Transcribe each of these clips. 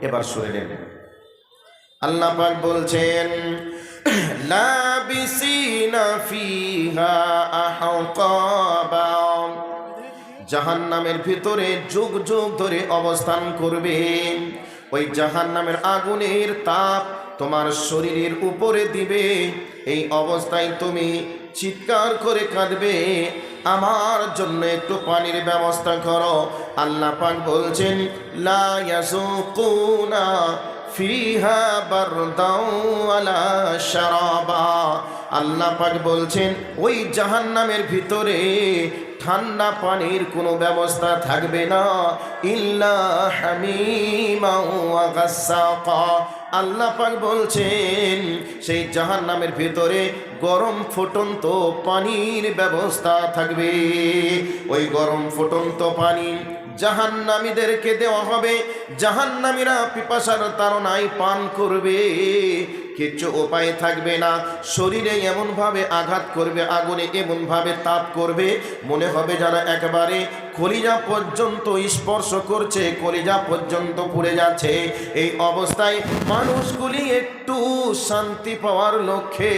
এবার শুনে নেন, আল্লাহ পাক বলছেন লাবিসিনা ফিহা আহকাবা, জাহান্নামের ভিতরে যুগ যুগ ধরে অবস্থান করবে। ওই জাহান্নামের আগুনের তাপ তোমার শরীরের উপরে দিবে। এই অবস্থায় তুমি চিৎকার করে কাঁদবে, আমার জন্য একটু পানির ব্যবস্থা করো। আল্লাহ পাক বলছেন লা ইয়াসুকুনা ফিহা বারদাও ওয়ালা শারাবা। আল্লাহ পাক বলছেন ওই জাহান্নামের ভিতরে ঠান্ডা পানির কোনো ব্যবস্থা থাকবে না, ইল্লা হামিমা ওয়া গাসসাকা। আল্লাহ পাক বলছেন সেই জাহান্নামের ভিতরে গরম ফুটন্ত পানির ব্যবস্থা থাকবে। ওই গরম ফুটন্ত পানি জাহান্নামীদেরকে দেওয়া হবে। জাহান্নামীরা পিপাসার তাড়নায় পান করবে, কিচ্ছু উপায় থাকবে না। শরীরে এমনভাবে আঘাত করবে, আগুনে এমনভাবে তাপ করবে, মনে হবে যারা একেবারে কলিজা পর্যন্ত স্পর্শ করছে, কলিজা পর্যন্ত পুড়ে যাচ্ছে। এই অবস্থায় মানুষগুলি একটু শান্তি পাওয়ার লক্ষ্যে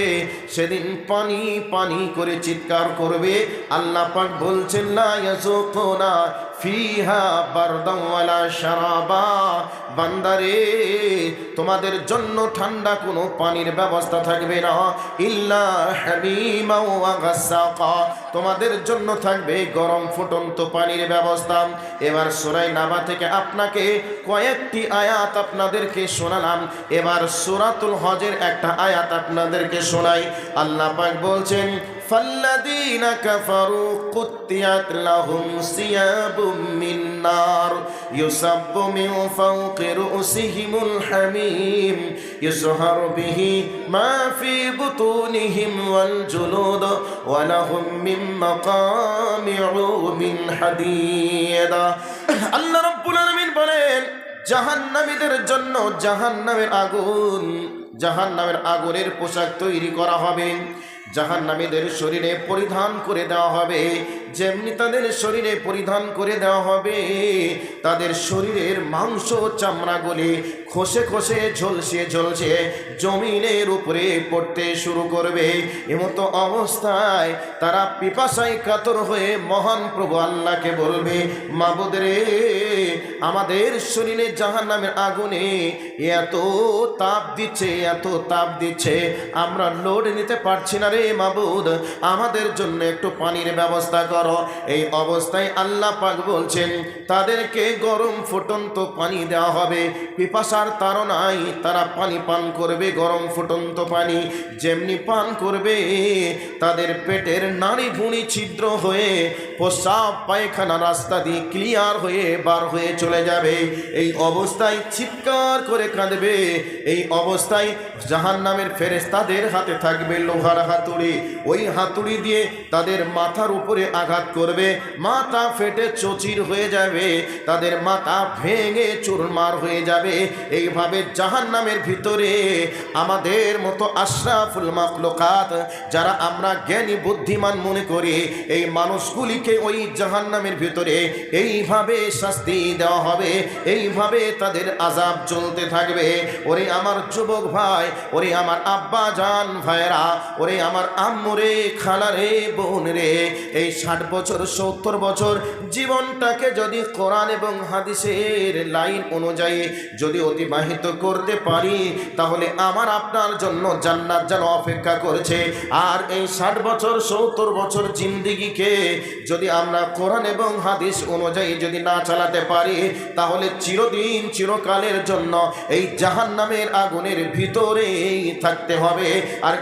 সেদিন পানি পানি করে চিৎকার করবে। আল্লাহ পাক বলছেন লা ইয়াসুকুনা ফিহা বারদাও ওয়ালা শারাবা। বান্দারে, তোমাদের জন্য ঠান্ডা কোনো পানির ব্যবস্থা থাকবে না, ইল্লা হামিমা ওয়া গাসসাকা। তোমাদের জন্য থাকবে গরম ফুটন্ত পানির ব্যবস্থা। এবার সূরা নাবা থেকে আপনাকে কয়েকটি আয়াত আপনাদেরকে শোনালাম। এবার সূরাতুল হজের একটা আয়াত আপনাদেরকে শোনাই। আল্লাহ পাক বলছেন فالذين كفروا قطعت لهم ثياب من نار يصب من فوق رؤوسهم الحميم يصهر به ما في بطونهم والجلود ولهم من مقامع من حديد। আল্লাহ রাব্বুল আলামিন বলেন জাহান্নামীদের জন্য জাহান্নামের আগুন, জাহান্নামের আগুনের পোশাক তৈরি করা হবে, জাহান্নামীদের শরীরে পরিধান করে দেওয়া হবে। যেমনি তাদের শরীরে পরিধান করে দেওয়া হবে, তাদের শরীরের মাংস চামড়াগুলি খসে খসে ঝলসে ঝলসে জমিনের উপরে পড়তে শুরু করবে। এমতো অবস্থায় তারা পিপাসায় কাতর হয়ে মহান প্রভু আল্লাহকে বলবে, মাবুদ রে, আমাদের শরীরে জাহান্নামের আগুনে এত তাপ দিচ্ছে, এত তাপ দিচ্ছে, আমরা লোড নিতে পারছি না রে মাবুদ, আমাদের জন্য একটু পানির ব্যবস্থা করো। এই অবস্থায় আল্লাহ পাক বলছেন তাদেরকে গরম ফুটন্ত পানি দেওয়া হবে। পিপাসার তাড়নায় তারা পানি পান করবে, গরম ফুটন্ত পানি। যেমনি পান করবে তাদের পেটের নাড়ি ভুঁড়ি ছিদ্র হয়ে প্রস্রাব পায়খানা রাস্তা দিয়ে ক্লিয়ার হয়ে বার হয়ে চলে যাবে। এই অবস্থায় চিৎকার করে কাঁদবে। এই অবস্থায় জাহান্নামের ফেরেশতাদের হাতে থাকবে লোহার হাতুড়ি। ওই হাতুড়ি দিয়ে তাদের মাথার উপরে আঘাত করবে, মাথা ফেটে চচির হয়ে যাবে, তাদের মাথা ভেঙে চুরমার হয়ে যাবে। এইভাবে জাহান্নামের ভিতরে আমাদের মতো আশরাফুল মাখলুকাত, যারা আমরা জ্ঞানী বুদ্ধিমান মনে করি, এই মানুষগুলিকে ওই জাহান্নামের ভিতরে এইভাবে শাস্তি দেওয়া হবে, এইভাবে তাদের আযাব চলতে থাকবে। ওরে আমার যুবক ভাই, ওরে আমার আব্বা জান ভাইরা, ওরে আমার আম্মুরে, খালারে, বোন রে, এই 60 বছর 70 বছর জীবনটাকে যদি কোরআন এবং হাদিসের লাইন অনুযায়ী যদি অতিবাহিত করতে পারি, তাহলে আমার আপনার জন্য জান্নাত যেন অপেক্ষা করছে। আর এই 60 বছর 70 বছর জিন্দেগিকে যদি আমরা কোরআন এবং হাদিস অনুযায়ী যদি না চালাতে পারি, তাহলে চিরদিন চিরকালের জন্য এই জাহান্নামের আগুনের ভিতরেই থাকতে হবে। আর